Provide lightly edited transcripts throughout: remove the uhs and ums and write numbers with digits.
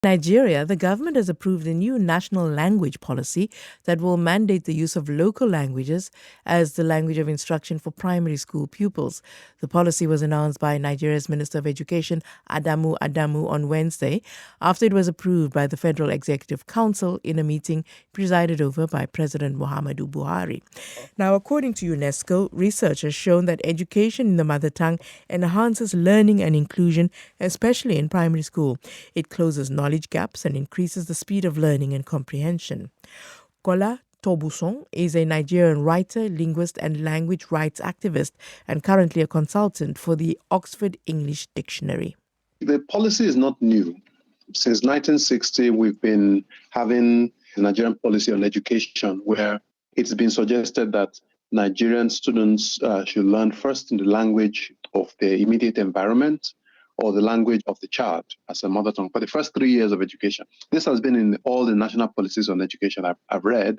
Nigeria, the government has approved a new national language policy that will mandate the use of local languages as the language of instruction for primary school pupils. The policy was announced by Nigeria's Minister of Education, Adamu on Wednesday, after it was approved by the Federal Executive Council in a meeting presided over by President Muhammadu Buhari. Now, according to UNESCO, research has shown that education in the mother tongue enhances learning and inclusion, especially in primary school. It closes knowledge gaps and increases the speed of learning and comprehension. Kola Tubosun is a Nigerian writer, linguist, and language rights activist, and currently a consultant for the Oxford English Dictionary. The policy is not new. Since 1960, we've been having a Nigerian policy on education where it's been suggested that Nigerian students should learn first in the language of their immediate environment or the language of the child as a mother tongue for the first 3 years of education. This has been in all the national policies on education I've read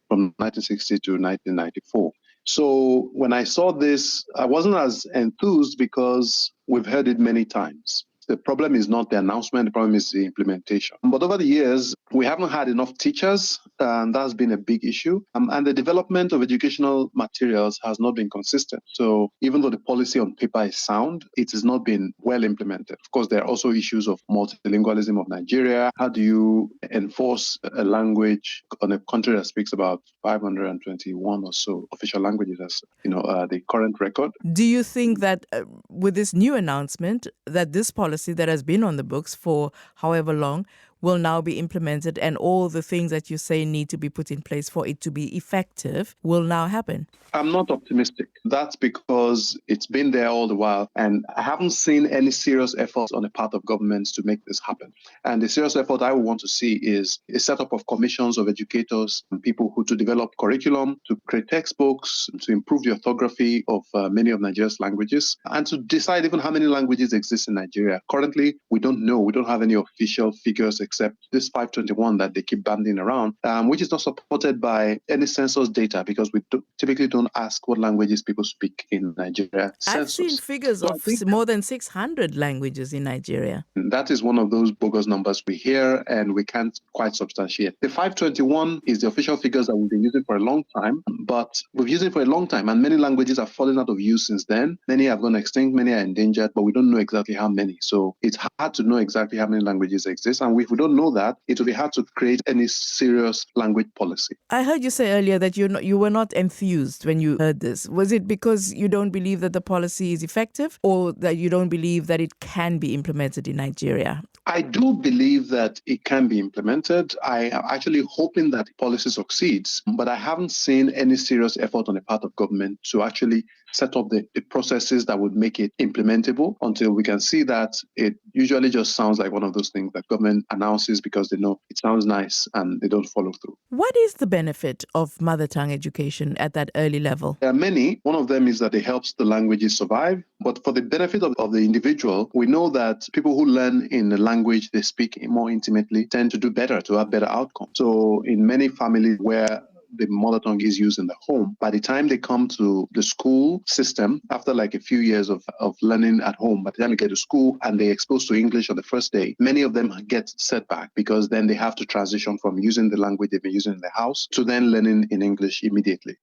from 1960 to 1994. So when I saw this, I wasn't as enthused because we've heard it many times. The problem is not the announcement, the problem is the implementation. But over the years, we haven't had enough teachers, and that's been a big issue. And the development of educational materials has not been consistent. So even though the policy on paper is sound, it has not been well implemented. Of course, there are also issues of multilingualism of Nigeria. How do you enforce a language on a country that speaks about 521 or so official languages as the current record? Do you think that with this new announcement that this policy that has been on the books for however long will now be implemented and all the things that you say need to be put in place for it to be effective will now happen? I'm not optimistic. That's because it's been there all the while, and I haven't seen any serious efforts on the part of governments to make this happen. And the serious effort I would want to see is a setup of commissions of educators and people who to develop curriculum, to create textbooks, to improve the orthography of many of Nigeria's languages, and to decide even how many languages exist in Nigeria. Currently, we don't know. We don't have any official figures except this 521 that they keep banding around, which is not supported by any census data because we typically don't ask what languages people speak in Nigeria. I've seen figures of more than 600 languages in Nigeria. That is one of those bogus numbers we hear and we can't quite substantiate. The 521 is the official figures that we've been using for a long time, but we've used it for a long time and many languages have fallen out of use since then. Many have gone extinct, many are endangered, but we don't know exactly how many. So it's hard to know exactly how many languages exist. And if we don't know that, it will be hard to create any serious language policy. I heard you say earlier that you were not enthused when you heard this. Was it because you don't believe that the policy is effective or that you don't believe that it can be implemented in Nigeria? I do believe that it can be implemented. I am actually hoping that the policy succeeds, but I haven't seen any serious effort on the part of government to actually set up the processes that would make it implementable. Until we can see that, it usually just sounds like one of those things that government announces because they know it sounds nice and they don't follow through. What is the benefit of mother tongue education at that early level? There are many. One of them is that it helps the languages survive. But for the benefit of the individual, we know that people who learn in the language they speak more intimately tend to do better, to have better outcomes. So in many families where the mother tongue is used in the home, by the time they come to the school system, after like a few years of learning at home, by the time they get to school and they're exposed to English on the first day, many of them get set back because then they have to transition from using the language they've been using in the house to then learning in English immediately.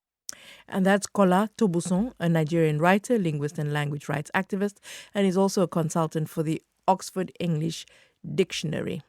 And that's Kola Tubosun, a Nigerian writer, linguist, and language rights activist, and is also a consultant for the Oxford English Dictionary.